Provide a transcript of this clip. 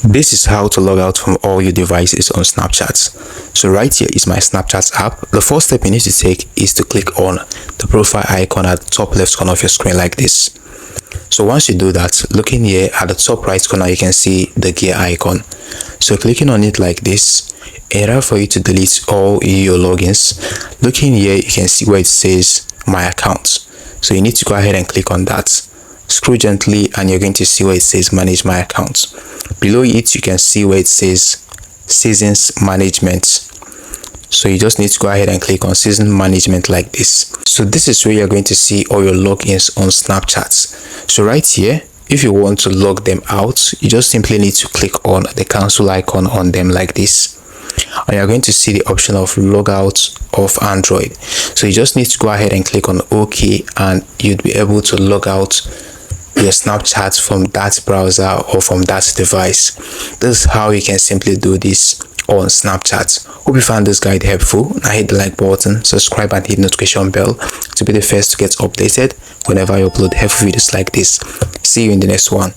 This is how to log out from all your devices on Snapchat. So right here is my Snapchat app. The first step you need to take is to click on the profile icon at the top left corner of your screen like this. So once you do that, looking here at the top right corner, you can see the gear icon. So clicking on it like this, in order for you to delete all your logins, looking here, you can see where it says my account. So you need to go ahead and click on that. Scroll gently and you're going to see where it says manage my account. Below it, you can see where it says seasons management. So you just need to go ahead and click on season management like this. So this is where you're going to see all your logins on Snapchat. So right here, if you want to log them out, you just simply need to click on the cancel icon on them like this. And you're going to see the option of logout of Android. So you just need to go ahead and click on OK and you'd be able to log out your Snapchat from that browser or from that device. This is how you can simply do this on Snapchat. Hope you found this guide helpful. Now hit the like button, subscribe and hit the notification bell to be the first to get updated whenever I upload helpful videos like this. See you in the next one.